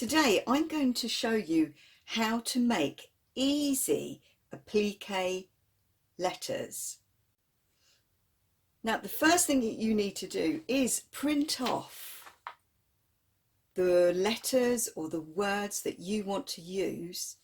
Today I'm going to show you how to make easy applique letters. Now the first thing that you need to do is print off the letters or the words that you want to use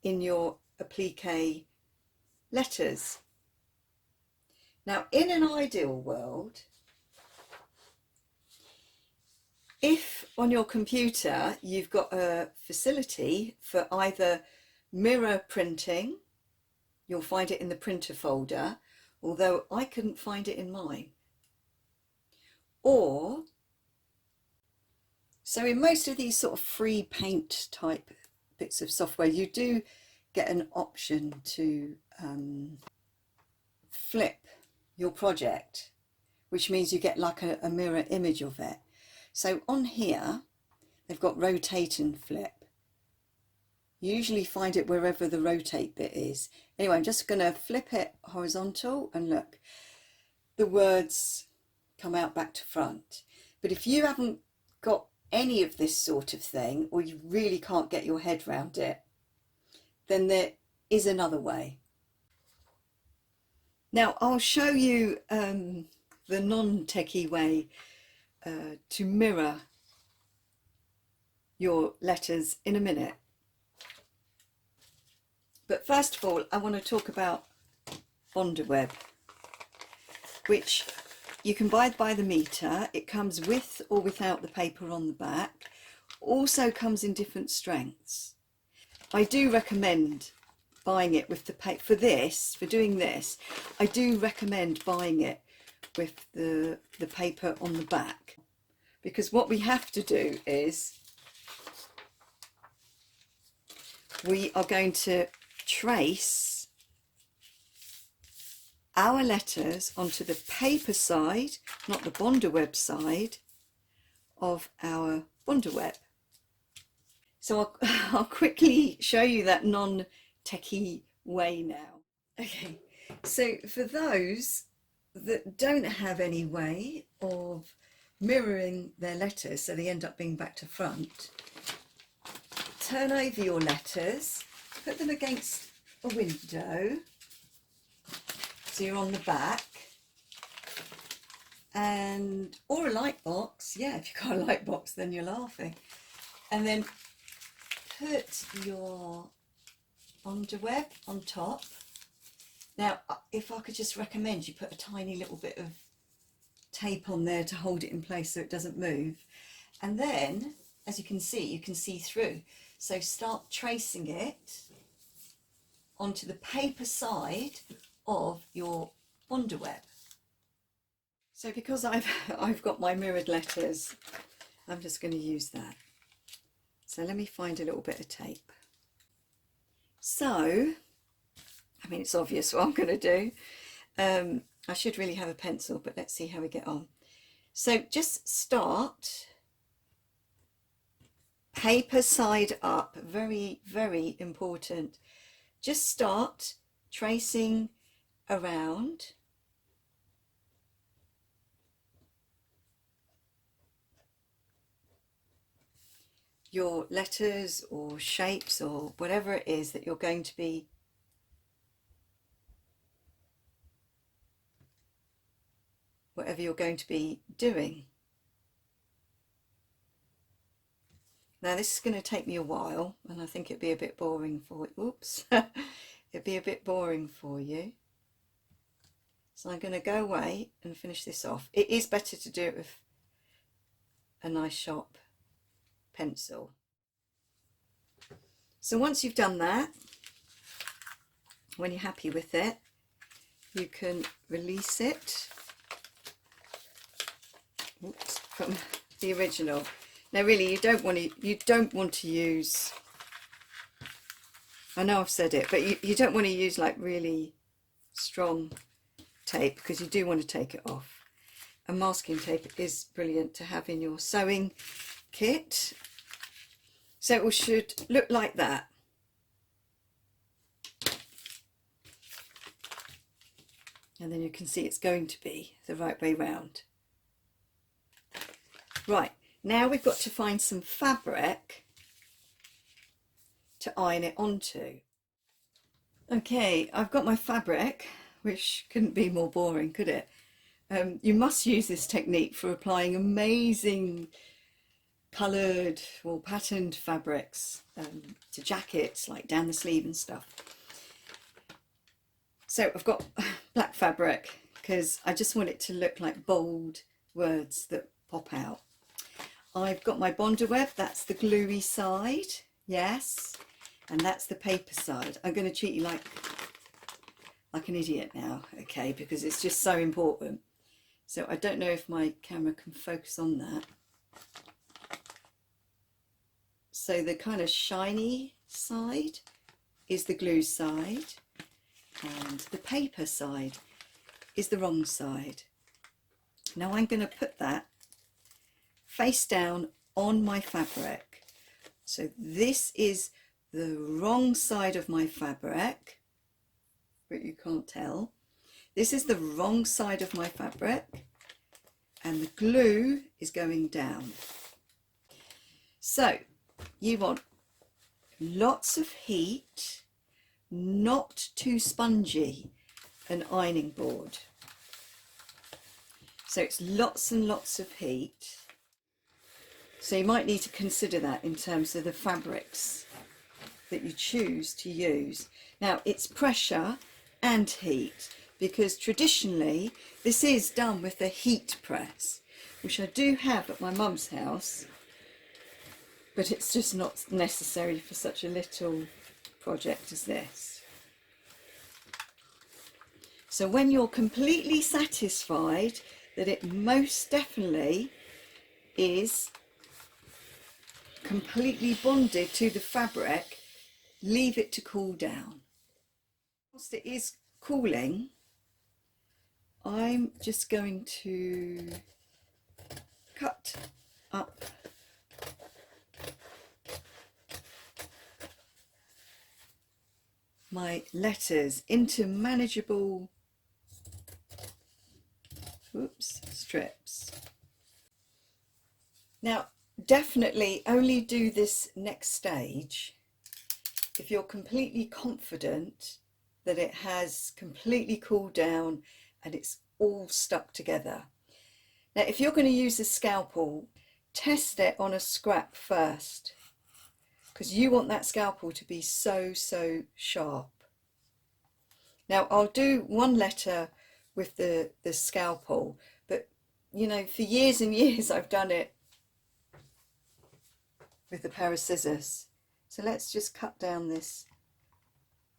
in your applique letters. Now in an ideal world, if on your computer you've got a facility for either mirror printing, you'll find it in the printer folder, although I couldn't find it in mine. Or, so in most of these sort of free paint type bits of software, you do get an option to flip your project, which means you get like a mirror image of it. So on here, they've got rotate and flip. You usually find it wherever the rotate bit is. Anyway, I'm just going to flip it horizontal and look, the words come out back to front. But if you haven't got any of this sort of thing, or you really can't get your head around it, then there is another way. Now I'll show you the non-techie way to mirror your letters in a minute. But first of all, I want to talk about Bondaweb, which you can buy by the meter. It comes with or without the paper on the back. Also comes in different strengths. I do recommend buying it with the paper for doing this. I do recommend buying it with the paper on the back, because what we have to do is we are going to trace our letters onto the paper side, not the Bondaweb side, of our Bondaweb. So I'll quickly show you that non-techie way now. Okay, so for those that don't have any way of mirroring their letters, so they end up being back to front, turn over your letters, put them against a window so you're on the back, and or a light box. Yeah, if you've got a light box then you're laughing. And then put your Bondaweb on top. Now if I could just recommend you put a tiny little bit of tape on there to hold it in place so it doesn't move, and then as you can see through. So start tracing it onto the paper side of your Bondaweb. So because I've got my mirrored letters, I'm just going to use that. So let me find a little bit of tape. So, I mean, it's obvious what I'm going to do. I should really have a pencil, but let's see how we get on. So just start paper side up, very, very important. Just start tracing around your letters or shapes or whatever it is that you're going to be doing. Now this is going to take me a while, and I think it'd be a bit boring for you. Oops. It'd be a bit boring for you. So I'm going to go away and finish this off. It is better to do it with a nice sharp pencil. So once you've done that, when you're happy with it, you can release it. Oops, from the original. Now really you don't want to use, I know I've said it, but you don't want to use like really strong tape, because you do want to take it off. And masking tape is brilliant to have in your sewing kit. So it should look like that. And then you can see it's going to be the right way round. Right, Now we've got to find some fabric to iron it onto. Okay, I've got my fabric, which couldn't be more boring, could it? You must use this technique for applying amazing coloured or patterned fabrics to jackets, like down the sleeve and stuff. So I've got black fabric because I just want it to look like bold words that pop out. I've got my Bondaweb, that's the gluey side, yes, and that's the paper side. I'm going to treat you like an idiot now, okay, because it's just so important. So I don't know if my camera can focus on that. So the kind of shiny side is the glue side, and the paper side is the wrong side. Now I'm going to put that face down on my fabric. So this is the wrong side of my fabric, but you can't tell. This is the wrong side of my fabric, and the glue is going down. So you want lots of heat, not too spongy, an ironing board. So it's lots and lots of heat. So you might need to consider that in terms of the fabrics that you choose to use. Now it's pressure and heat, because traditionally this is done with a heat press, which I do have at my mum's house, but it's just not necessary for such a little project as this. So when you're completely satisfied that it most definitely is completely bonded to the fabric, leave it to cool down. Whilst it is cooling, I'm just going to cut up my letters into manageable strips. Now definitely only do this next stage if you're completely confident that it has completely cooled down and it's all stuck together. Now if you're going to use a scalpel, test it on a scrap first, because you want that scalpel to be so sharp. Now I'll do one letter with the scalpel, but you know, for years and years I've done it with a pair of scissors. So let's just cut down this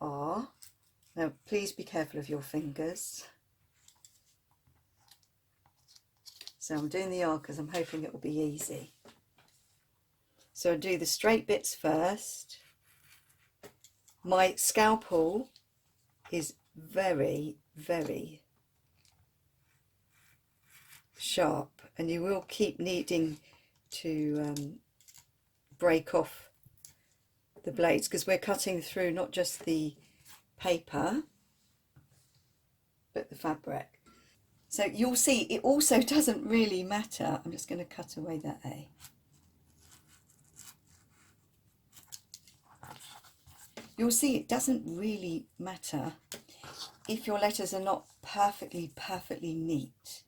R. Now please be careful of your fingers. So I'm doing the R because I'm hoping it will be easy. So I'll do the straight bits first. My scalpel is very sharp, and you will keep needing to break off the blades, because we're cutting through not just the paper but the fabric. So you'll see it also doesn't really matter. I'm just going to cut away that A. You'll see it doesn't really matter if your letters are not perfectly neat.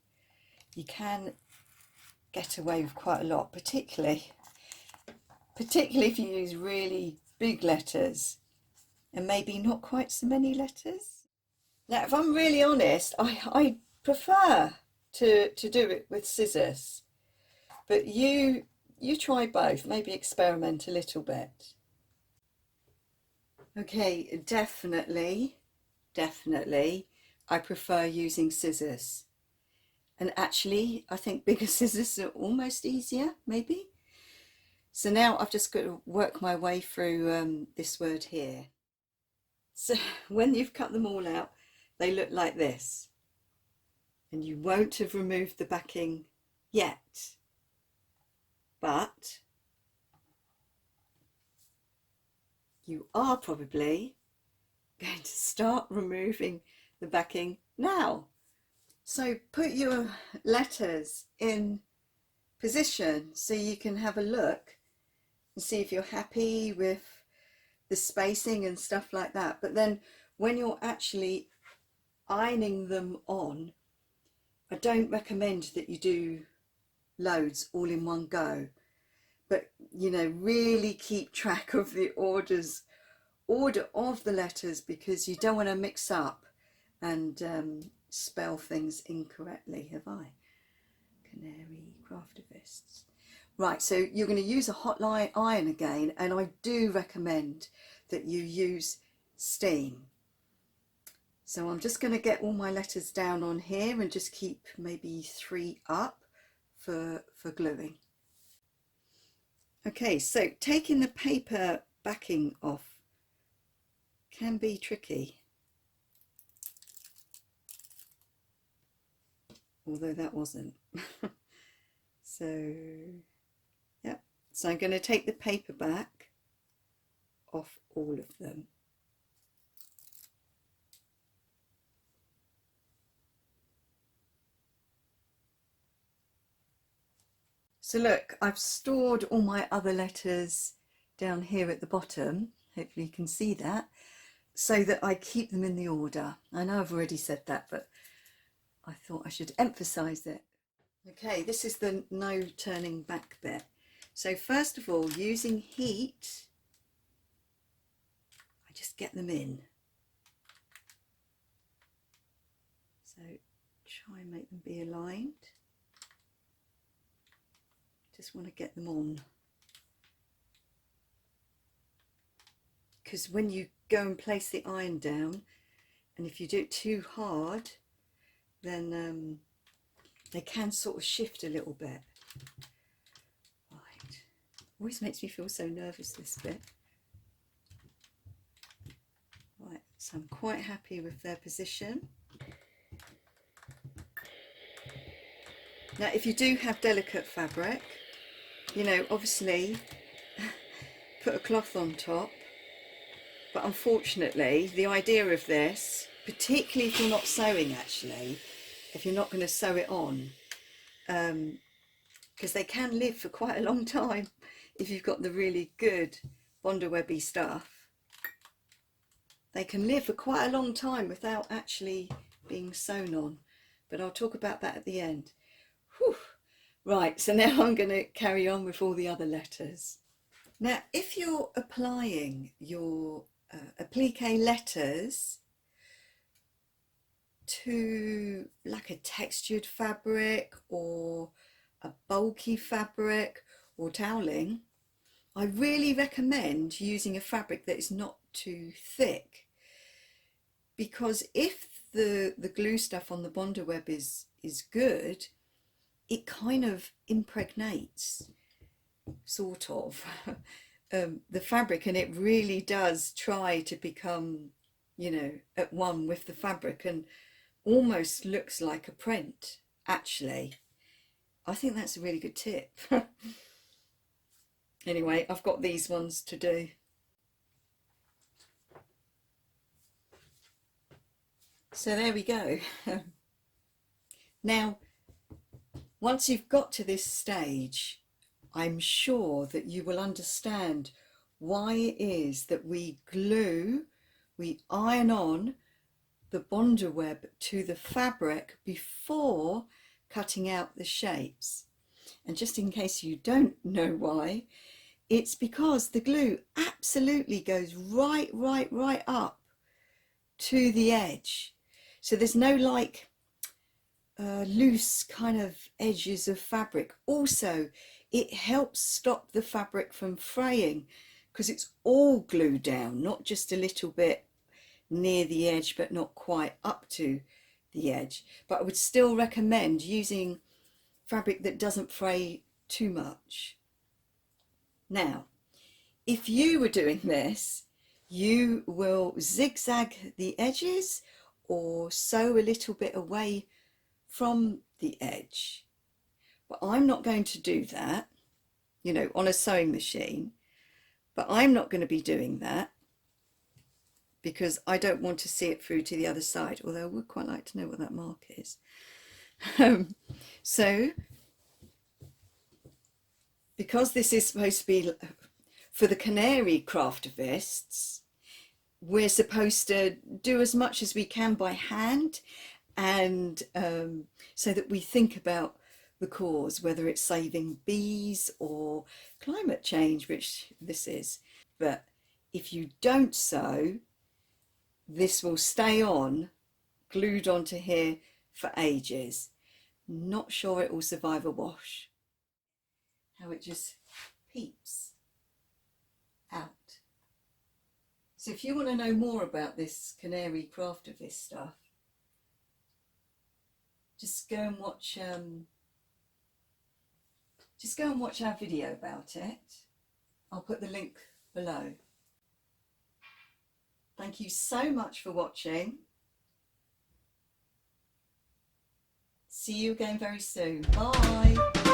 You can get away with quite a lot, particularly if you use really big letters and maybe not quite so many letters. Now if I'm really honest, I prefer to do it with scissors, but you try both, maybe experiment a little bit. Okay, definitely I prefer using scissors, and actually I think bigger scissors are almost easier, maybe. So now I've just got to work my way through this word here. So when you've cut them all out, they look like this, and you won't have removed the backing yet, but you are probably going to start removing the backing now. So put your letters in position so you can have a look and see if you're happy with the spacing and stuff like that. But then when you're actually ironing them on, I don't recommend that you do loads all in one go, but you know, really keep track of the order of the letters, because you don't want to mix up and spell things incorrectly. Have I? CanaryCraftivists. Right, so you're going to use a hot iron again, and I do recommend that you use steam. So I'm just going to get all my letters down on here and just keep maybe 3 up for gluing. Okay, so taking the paper backing off can be tricky, although that wasn't. So yeah, so I'm going to take the paper back off all of them. So look, I've stored all my other letters down here at the bottom, hopefully you can see that, so that I keep them in the order. I know I've already said that, but I thought I should emphasize it. Okay, this is the no turning back bit. So first of all, using heat, I just get them in. So try and make them be aligned. Just want to get them on, because when you go and place the iron down, and if you do it too hard, then they can sort of shift a little bit. Right, always makes me feel so nervous, this bit. Right, so I'm quite happy with their position. Now if you do have delicate fabric, you know, obviously put a cloth on top, but unfortunately the idea of this, particularly if you're not sewing, actually, if you're not going to sew it on, because they can live for quite a long time if you've got the really good Bondawebby stuff, they can live for quite a long time without actually being sewn on, but I'll talk about that at the end. Whew. Right, so now I'm going to carry on with all the other letters. Now, if you're applying your applique letters to like a textured fabric or a bulky fabric or toweling, I really recommend using a fabric that is not too thick, because if the glue stuff on the Bondaweb is good, it kind of impregnates, sort of, the fabric, and it really does try to become, you know, at one with the fabric, and almost looks like a print, actually. I think that's a really good tip. Anyway, I've got these ones to do. So there we go. Now, once you've got to this stage, I'm sure that you will understand why it is that we iron on the Bondaweb to the fabric before cutting out the shapes. And just in case you don't know why, it's because the glue absolutely goes right up to the edge. So there's no like loose kind of edges of fabric. Also, it helps stop the fabric from fraying because it's all glued down, not just a little bit near the edge but not quite up to the edge. But I would still recommend using fabric that doesn't fray too much. Now, if you were doing this, you will zigzag the edges or sew a little bit away from the edge. But I'm not going to do that, you know, on a sewing machine, but I'm not going to be doing that because I don't want to see it through to the other side, although I would quite like to know what that mark is. So because this is supposed to be for the CanaryCraftivists, we're supposed to do as much as we can by hand, and so that we think about the cause, whether it's saving bees or climate change, which this is. But if you don't sew, this will stay on, glued onto here for ages. Not sure it will survive a wash. How it just peeps out. So if you want to know more about this CanaryCraftivist stuff, just go and watch our video about it. I'll put the link below. Thank you so much for watching. See you again very soon. Bye.